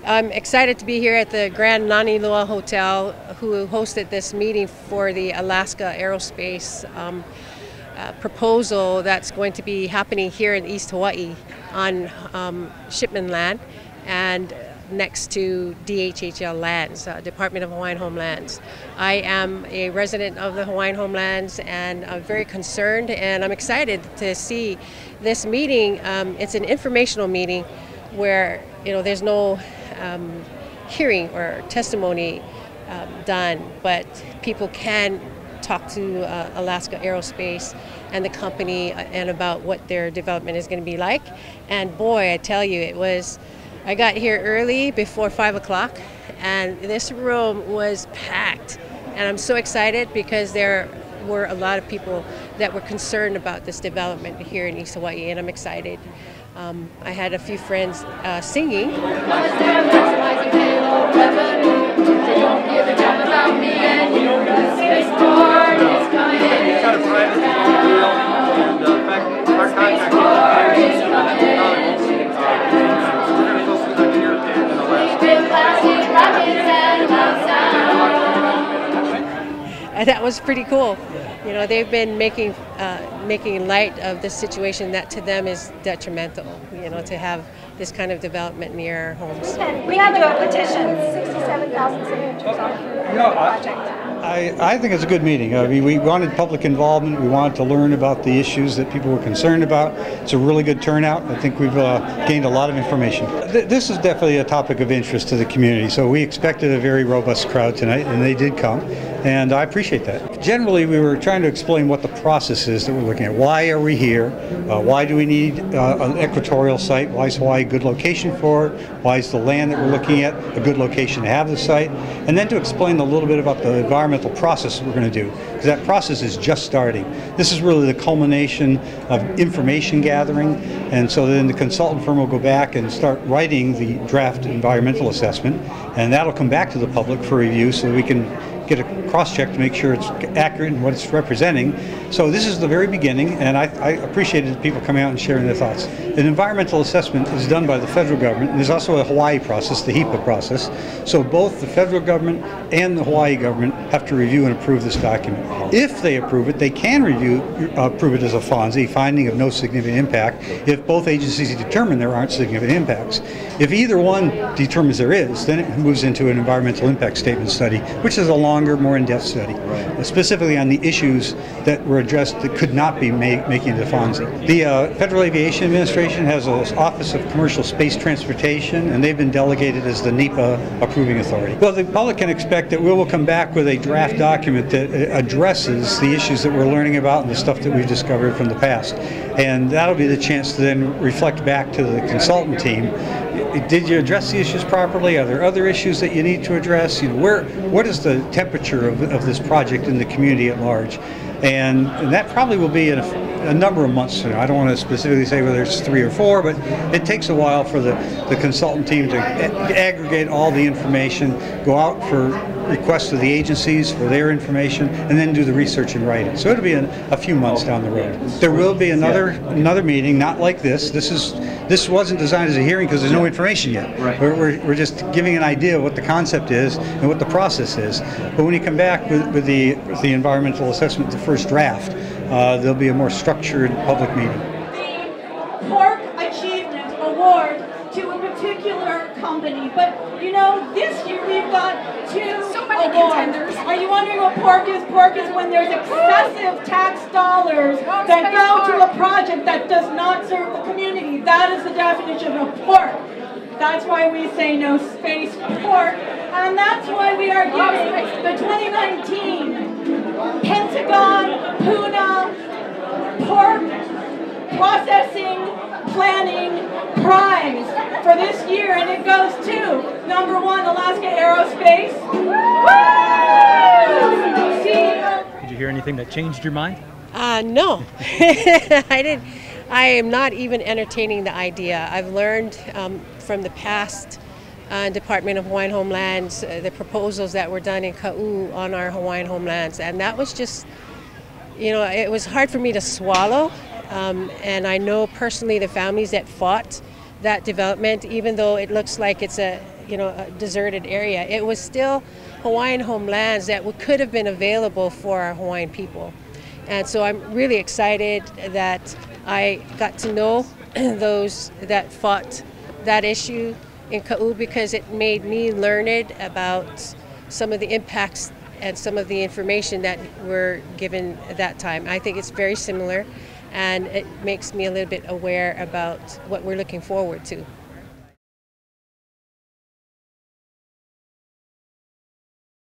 I'm excited to be here at the Grand Nanilua Hotel, who hosted this meeting for the Alaska Aerospace proposal that's going to be happening here in East Hawaii on Shipman land and next to DHHL lands, Department of Hawaiian Homelands. I am a resident of the Hawaiian Homelands, and I'm very concerned, and I'm excited to see this meeting. It's an informational meeting where there's no hearing or testimony done, but people can talk to Alaska Aerospace and the company and about what their development is going to be like. And boy, I tell you, I got here early before 5 o'clock, and this room was packed. And I'm so excited because there were a lot of people that were concerned about this development here in East Hawaii, and I'm excited. I had a few friends singing. Spaceport is coming. And that was pretty cool. They've been making light of this situation that to them is detrimental, to have this kind of development near our homes. We have a petition, 67,000 signatures on the project. I think it's a good meeting. I mean, we wanted public involvement. We wanted to learn about the issues that people were concerned about. It's a really good turnout. I think we've gained a lot of information. This is definitely a topic of interest to the community, so we expected a very robust crowd tonight, and they did come, and I appreciate that. Generally, we were trying to explain what the process is that we're looking at. Why are we here? Why do we need an equatorial site? Why is Hawaii a good location for it? Why is the land that we're looking at a good location to have the site? And then to explain a little bit about the environmental process that we're going to do, because that process is just starting. This is really the culmination of information gathering, and so then the consultant firm will go back and start writing the draft environmental assessment, and that'll come back to the public for review so that we can get a cross-check to make sure it's accurate in what it's representing. So this is the very beginning, and I appreciated people coming out and sharing their thoughts. An environmental assessment is done by the federal government, and there's also a Hawaii process, the HEPA process. So both the federal government and the Hawaii government have to review and approve this document. If they approve it, they can approve it as a FONSI, finding of no significant impact, if both agencies determine there aren't significant impacts. If either one determines there is, then it moves into an environmental impact statement study, which is a longer, more in-depth study, specifically on the issues that were addressed that could not be making the FONSI. The Federal Aviation Administration has an Office of Commercial Space Transportation, and they've been delegated as the NEPA approving authority. Well, the public can expect that we will come back with a draft document that addresses the issues that we're learning about and the stuff that we've discovered from the past. And that'll be the chance to then reflect back to the consultant team. Did you address the issues properly? Are there other issues that you need to address? What is the temperature of this project in the community at large? And that probably will be in a number of months. I don't want to specifically say whether it's 3 or 4, but it takes a while for the consultant team to aggregate all the information, go out for requests to the agencies for their information, and then do the research and writing. So it'll be a few months down the road. There will be another meeting, not like this. This wasn't designed as a hearing because there's no information yet. Right. We're just giving an idea of what the concept is and what the process is. But when you come back with the environmental assessment, the first draft, there'll be a more structured public meeting. The Pork Achievement Award to a particular company, but this year we've got 2 awards. Contenders. Are you wondering what pork is? Pork is when there's excessive tax dollars that go to a project that does not serve the community. That is the definition of pork. That's why we say no spaceport, and that's why we are giving the 2019 Pentagon Puna Pork Processing Planning Prize for this year, and it goes to number 1, Alaska Aerospace. Did you hear anything that changed your mind? No, I didn't. I am not even entertaining the idea. I've learned from the past Department of Hawaiian Homelands, the proposals that were done in Ka'u on our Hawaiian homelands, and that was just, it was hard for me to swallow. And I know personally the families that fought that development, even though it looks like it's a deserted area. It was still Hawaiian homelands that could have been available for our Hawaiian people. And so I'm really excited that I got to know those that fought that issue in Ka'u, because it made me learned about some of the impacts and some of the information that were given at that time. I think it's very similar, and it makes me a little bit aware about what we're looking forward to.